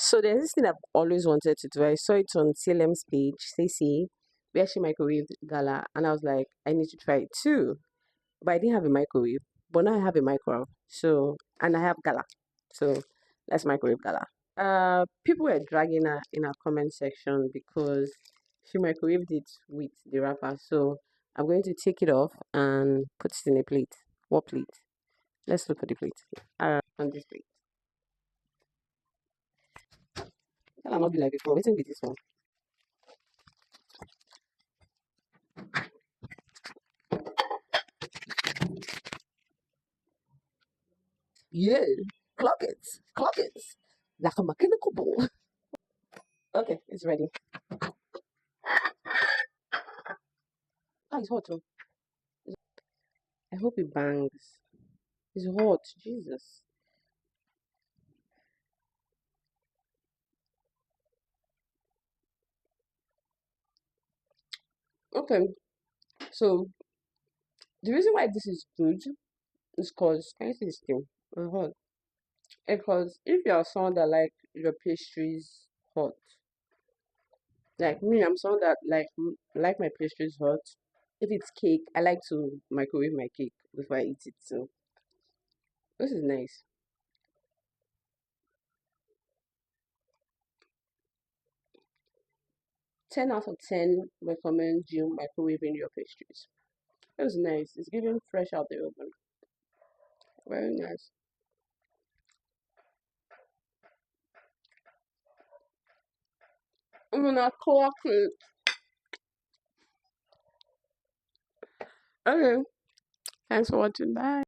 So there's this thing I've always wanted to do. I saw it on CLM's page, Stacey, where she microwaved Gala, and I was like, I need to try it too. But I didn't have a microwave. But now I have a microwave. So and I have Gala. So let's microwave Gala. People were dragging her in our comment section because she microwaved it with the wrapper. So I'm going to take it off and put it in a plate. What plate? Let's look for the plate. On this plate. Gala not be like before. Waiting with this one. Yeah, clock it, like a mechanical ball. Okay, it's ready. Ah, it's hot too. I hope it bangs. It's hot, Jesus. Okay, so the reason why this is good is because can you see this thing? It's hot. Because if you are someone that like your pastries hot, like me, I'm someone that like my pastries hot. If it's cake, I like to microwave my cake before I eat it. So this is nice. 10 out of 10 recommend you microwaving your pastries. It was nice. It's giving fresh out the oven. Very nice. I'm gonna clock it. Okay. Thanks for watching. Bye.